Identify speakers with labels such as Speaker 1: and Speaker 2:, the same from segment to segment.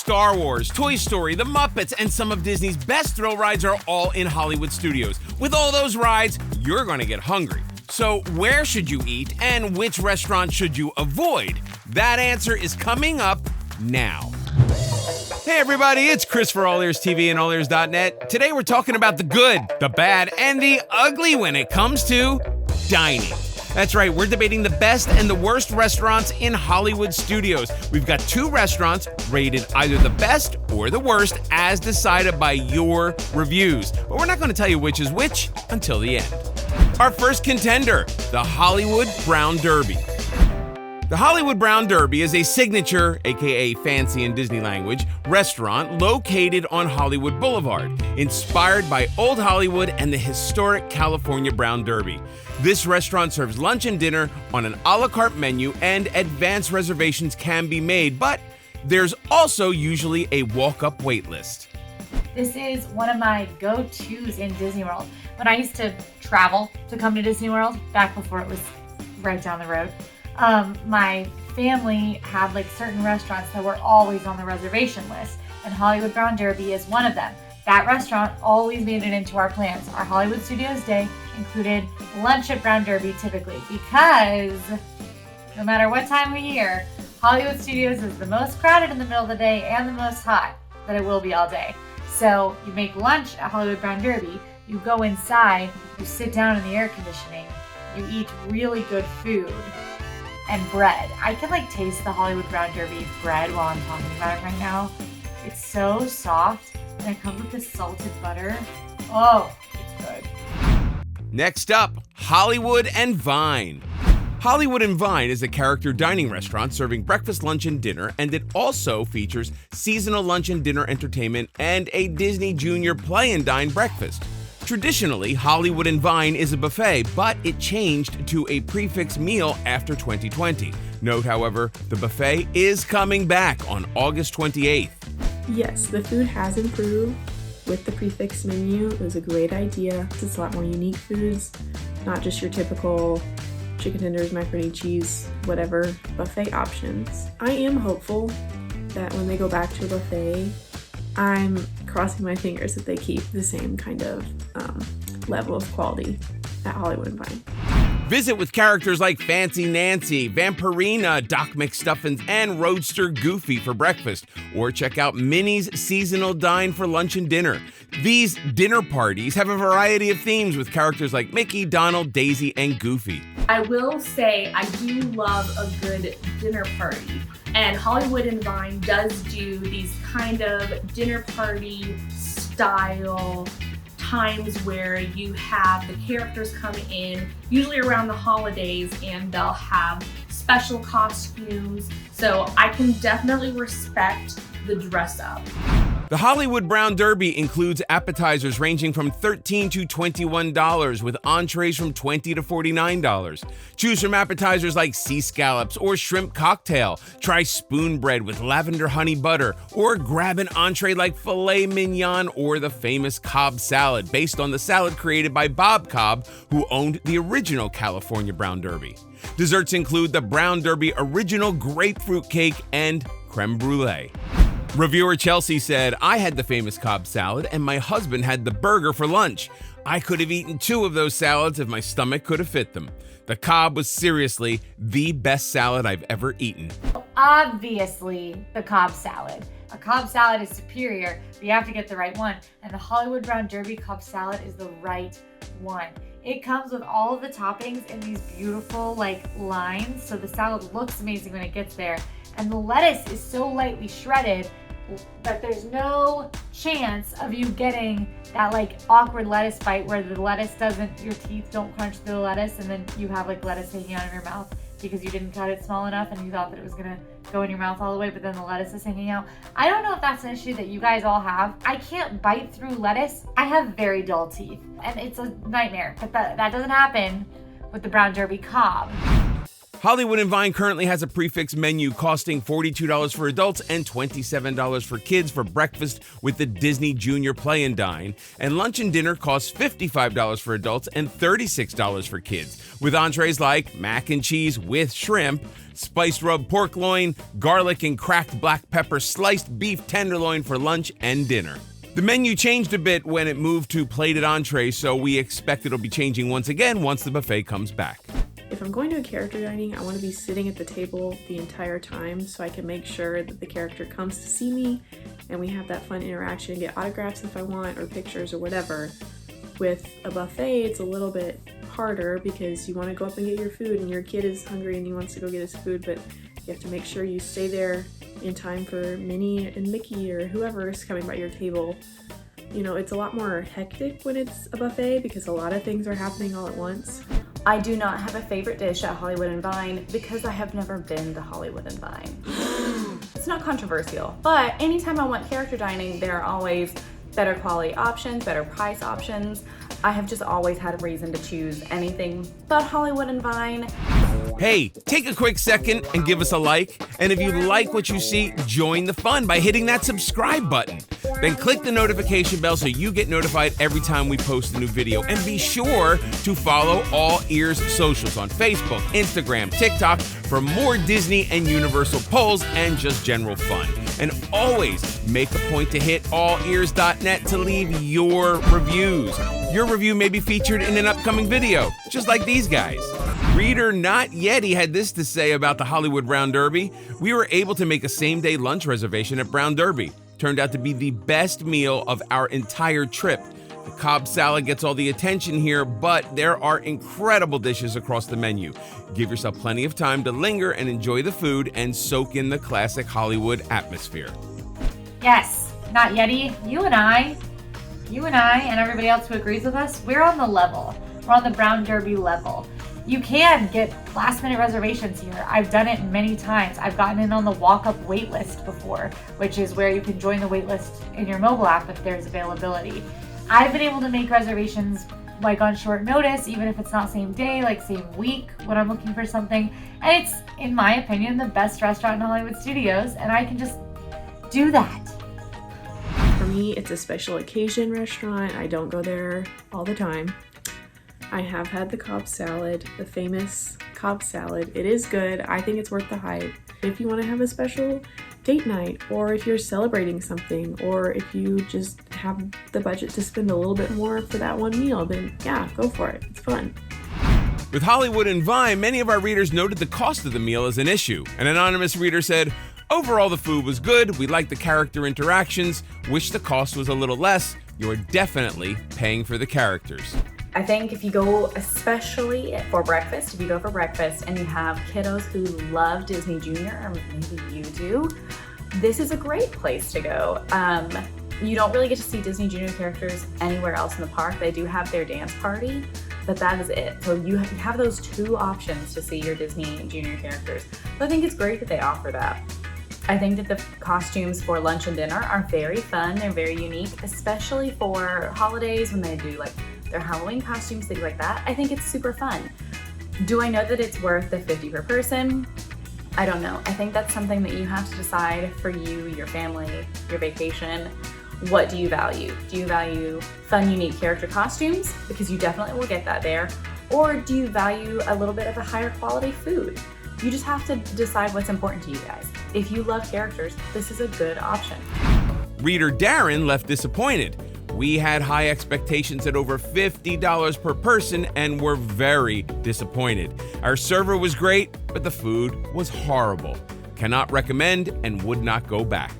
Speaker 1: Star Wars, Toy Story, the Muppets, and some of Disney's best thrill rides are all in Hollywood studios. With all those rides, you're going to get hungry. So where should you eat and which restaurant should you avoid? That answer is coming up now. Hey everybody, it's Chris for AllEars TV and AllEars.net. Today we're talking about the good, the bad, and the ugly when it comes to dining. That's right, we're debating the best and the worst restaurants in Hollywood studios. We've got 2 restaurants rated either the best or the worst as decided by your reviews. But we're not going to tell you which is which until the end. Our first contender, the Hollywood Brown Derby. The Hollywood Brown Derby is a signature, aka fancy in Disney language, restaurant located on Hollywood Boulevard, inspired by old Hollywood and the historic California Brown Derby. This restaurant serves lunch and dinner on an a la carte menu, and advance reservations can be made, but there's also usually a walk-up wait list.
Speaker 2: This is one of my go-tos in Disney World. When I used to travel to come to Disney World, back before it was right down the road, my family had like certain restaurants that were always on the reservation list, and Hollywood Brown Derby is one of them. That restaurant always made it into our plans. Our Hollywood Studios Day included lunch at Brown Derby typically, because no matter what time of year, Hollywood Studios is the most crowded in the middle of the day and the most hot that it will be all day. So you make lunch at Hollywood Brown Derby, you go inside, you sit down in the air conditioning, you eat really good food and bread. I can like taste the Hollywood Brown Derby bread while I'm talking about it right now. It's so soft, and it comes with this salted butter. Oh, it's good.
Speaker 1: Next up, Hollywood and Vine. Hollywood and Vine is a character dining restaurant serving breakfast, lunch, and dinner, and it also features seasonal lunch and dinner entertainment and a Disney Junior Play and Dine breakfast. Traditionally, Hollywood and Vine is a buffet, but it changed to a prefix meal after 2020. Note, however, the buffet is coming back on August 28th.
Speaker 3: Yes, the food has improved with the prefix menu. It was a great idea. It's a lot more unique foods, not just your typical chicken tenders, macaroni and cheese, whatever buffet options. I am hopeful that when they go back to a buffet, I'm crossing my fingers that they keep the same kind of level of quality at Hollywood and Vine.
Speaker 1: Visit with characters like Fancy Nancy, Vampirina, Doc McStuffins, and Roadster Goofy for breakfast, or check out Minnie's Seasonal Dine for lunch and dinner. These dinner parties have a variety of themes with characters like Mickey, Donald, Daisy, and Goofy.
Speaker 4: I will say I do love a good dinner party, and Hollywood and Vine does do these kind of dinner party style times where you have the characters come in, usually around the holidays, and they'll have special costumes. So I can definitely respect the dress up.
Speaker 1: The Hollywood Brown Derby includes appetizers ranging from $13 to $21, with entrees from $20 to $49. Choose from appetizers like sea scallops or shrimp cocktail. Try spoon bread with lavender honey butter, or grab an entree like filet mignon or the famous Cobb salad, based on the salad created by Bob Cobb, who owned the original California Brown Derby. Desserts include the Brown Derby original grapefruit cake and creme brulee. Reviewer Chelsea said, "I had the famous Cobb salad and my husband had the burger for lunch. I could have eaten 2 of those salads if my stomach could have fit them. The Cobb was seriously the best salad I've ever eaten."
Speaker 2: Obviously, the Cobb salad. A Cobb salad is superior, but you have to get the right one. And the Hollywood Brown Derby Cobb salad is the right one. It comes with all of the toppings in these beautiful lines, so the salad looks amazing when it gets there. And the lettuce is so lightly shredded that there's no chance of you getting that awkward lettuce bite where the lettuce your teeth don't crunch through the lettuce, and then you have lettuce hanging out of your mouth because you didn't cut it small enough and you thought that it was gonna go in your mouth all the way, but then the lettuce is hanging out. I don't know if that's an issue that you guys all have. I can't bite through lettuce. I have very dull teeth, and it's a nightmare, but that doesn't happen with the Brown Derby Cobb.
Speaker 1: Hollywood and Vine currently has a prefix menu costing $42 for adults and $27 for kids for breakfast with the Disney Junior Play and Dine, and lunch and dinner costs $55 for adults and $36 for kids, with entrees like mac and cheese with shrimp, spiced rub pork loin, garlic and cracked black pepper sliced beef tenderloin for lunch and dinner. The menu changed a bit when it moved to plated entrees, so we expect it'll be changing once again once the buffet comes back.
Speaker 3: If I'm going to a character dining, I want to be sitting at the table the entire time so I can make sure that the character comes to see me and we have that fun interaction and get autographs if I want, or pictures or whatever. With a buffet, it's a little bit harder because you want to go up and get your food and your kid is hungry and he wants to go get his food, but you have to make sure you stay there in time for Minnie and Mickey or whoever is coming by your table. You know, it's a lot more hectic when it's a buffet because a lot of things are happening all at once.
Speaker 5: I do not have a favorite dish at Hollywood and Vine because I have never been to Hollywood and Vine. It's not controversial, but anytime I want character dining, there are always better quality options, better price options. I have just always had a reason to choose anything but Hollywood and Vine.
Speaker 1: Hey, take a quick second and give us a like. And if you like what you see, join the fun by hitting that subscribe button. Then click the notification bell so you get notified every time we post a new video. And be sure to follow All Ears socials on Facebook, Instagram, TikTok for more Disney and Universal polls and just general fun. And always make a point to hit AllEars.net to leave your reviews. Your review may be featured in an upcoming video, just like these guys. Reader Not Yeti had this to say about the Hollywood Brown Derby. We were able to make a same-day lunch reservation at Brown Derby. Turned out to be the best meal of our entire trip. The Cobb salad gets all the attention here, but there are incredible dishes across the menu. Give yourself plenty of time to linger and enjoy the food and soak in the classic Hollywood atmosphere.
Speaker 2: Yes, Not Yeti, you and I and everybody else who agrees with us, we're on the level. We're on the Brown Derby level. You can get last minute reservations here. I've done it many times. I've gotten in on the walk-up wait list before, which is where you can join the wait list in your mobile app if there's availability. I've been able to make reservations like on short notice, even if it's not same day, like same week when I'm looking for something. And it's, in my opinion, the best restaurant in Hollywood Studios, and I can just do that.
Speaker 3: For me, it's a special occasion restaurant. I don't go there all the time. I have had the Cobb salad, the famous Cobb salad. It is good. I think it's worth the hype. If you want to have a special date night, or if you're celebrating something, or if you just have the budget to spend a little bit more for that one meal, then yeah, go for it. It's fun.
Speaker 1: With Hollywood and Vine, many of our readers noted the cost of the meal as an issue. An anonymous reader said, "Overall, the food was good. We liked the character interactions. Wish the cost was a little less. You're definitely paying for the characters."
Speaker 5: I think if you go, especially for breakfast, if you go for breakfast and you have kiddos who love Disney Junior, or maybe you do, this is a great place to go. You don't really get to see Disney Junior characters anywhere else in the park. They do have their dance party, but that is it. So you have those two options to see your Disney Junior characters. So I think it's great that they offer that. I think that the costumes for lunch and dinner are very fun. They're very unique, especially for holidays when they do like their Halloween costumes, things like that. I think it's super fun. Do I know that it's worth the $50 per person? I don't know. I think that's something that you have to decide for you, your family, your vacation. What do you value? Do you value fun, unique character costumes? Because you definitely will get that there. Or do you value a little bit of a higher quality food? You just have to decide what's important to you guys. If you love characters, this is a good option.
Speaker 1: Reader Darren left disappointed. We had high expectations at over $50 per person and were very disappointed. Our server was great, but the food was horrible. Cannot recommend and would not go back.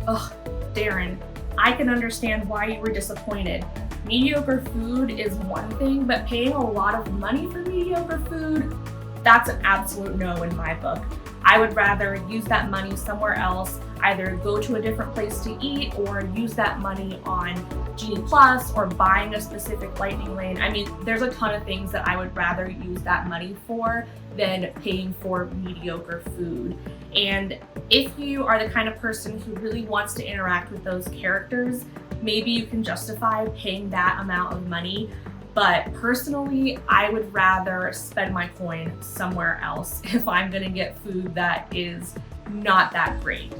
Speaker 4: Ugh, Darren, I can understand why you were disappointed. Mediocre food is one thing, but paying a lot of money for mediocre food, that's an absolute no in my book. I would rather use that money somewhere else, either go to a different place to eat or use that money on Genie Plus or buying a specific lightning lane. I mean, there's a ton of things that I would rather use that money for than paying for mediocre food. And if you are the kind of person who really wants to interact with those characters, maybe you can justify paying that amount of money. But personally, I would rather spend my coin somewhere else if I'm gonna get food that is not that great.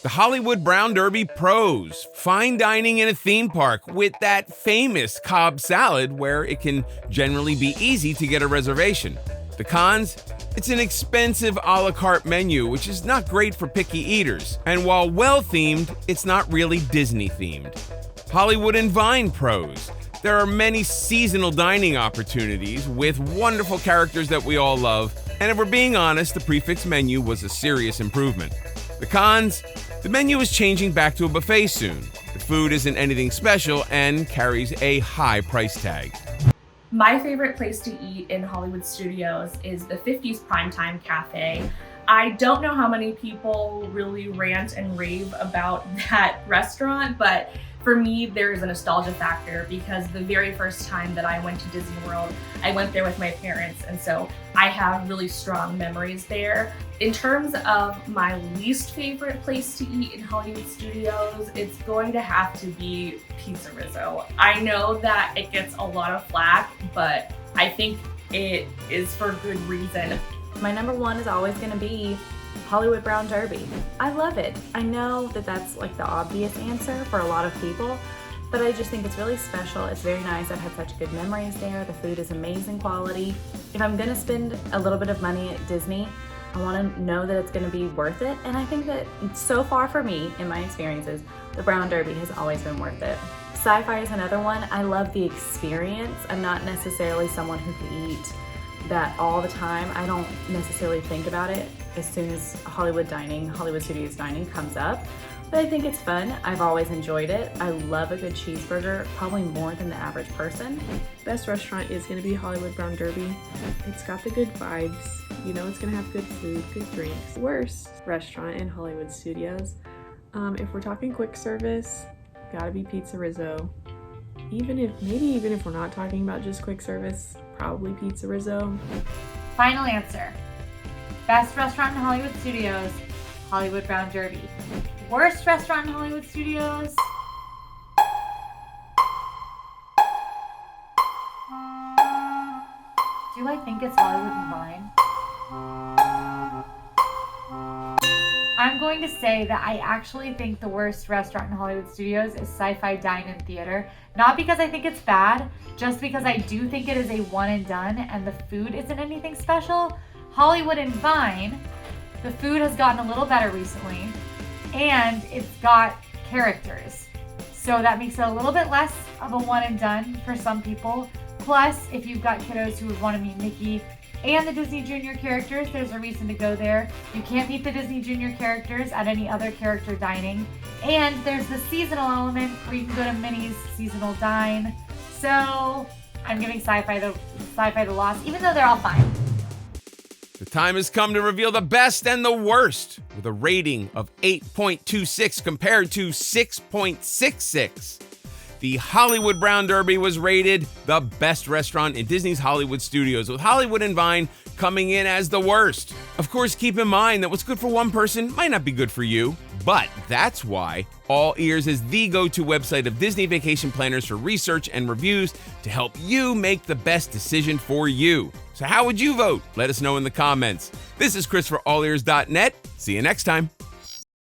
Speaker 1: The Hollywood Brown Derby pros: fine dining in a theme park with that famous Cobb salad where it can generally be easy to get a reservation. The cons: it's an expensive a la carte menu, which is not great for picky eaters. And while well-themed, it's not really Disney-themed. Hollywood and Vine pros: there are many seasonal dining opportunities with wonderful characters that we all love. And if we're being honest, the prefix menu was a serious improvement. The cons: the menu is changing back to a buffet soon. The food isn't anything special and carries a high price tag.
Speaker 4: My favorite place to eat in Hollywood Studios is the 50s Primetime Cafe. I don't know how many people really rant and rave about that restaurant, but for me, there's a nostalgia factor because the very first time that I went to Disney World, I went there with my parents, and so I have really strong memories there. In terms of my least favorite place to eat in Hollywood Studios, it's going to have to be Pizza Rizzo. I know that it gets a lot of flack, but I think it is for good reason.
Speaker 5: My number one is always going to be Hollywood Brown Derby. I love it. I know that that's like the obvious answer for a lot of people, but I just think it's really special. It's very nice. I've had such good memories there. The food is amazing quality. If I'm gonna spend a little bit of money at Disney, I want to know that it's going to be worth it. And I think that so far for me, in my experiences, the Brown Derby has always been worth it. Sci-fi is another one. I love the experience. I'm not necessarily someone who can eat that all the time. I don't necessarily think about it as soon as Hollywood Studios dining comes up, but I think it's fun. I've always enjoyed it. I love a good cheeseburger, probably more than the average person.
Speaker 3: Best restaurant is going to be Hollywood Brown Derby. It's got the good vibes. You know it's going to have good food, good drinks. Worst restaurant in Hollywood Studios. If we're talking quick service, gotta be Pizza Rizzo. Even if we're not talking about just quick service, probably Pizza Rizzo.
Speaker 2: Final answer. Best restaurant in Hollywood Studios, Hollywood Brown Derby. Worst restaurant in Hollywood Studios? Do I think it's Hollywood and Vine? I'm going to say that I actually think the worst restaurant in Hollywood Studios is Sci-Fi Dine-In Theater. Not because I think it's bad, just because I do think it is a one and done and the food isn't anything special. Hollywood and Vine, the food has gotten a little better recently and it's got characters. So that makes it a little bit less of a one and done for some people. Plus, if you've got kiddos who would want to meet Mickey and the Disney Junior characters, there's a reason to go there. You can't meet the Disney Junior characters at any other character dining. And there's the seasonal element where you can go to Minnie's Seasonal Dine. So I'm giving Sci-Fi the loss, even though they're all fine.
Speaker 1: The time has come to reveal the best and the worst, with a rating of 8.26 compared to 6.66. The Hollywood Brown Derby was rated the best restaurant in Disney's Hollywood Studios, with Hollywood and Vine coming in as the worst. Of course, keep in mind that what's good for one person might not be good for you, but that's why All Ears is the go-to website of Disney vacation planners for research and reviews to help you make the best decision for you. So how would you vote? Let us know in the comments. This is Chris for AllEars.net. See you next time.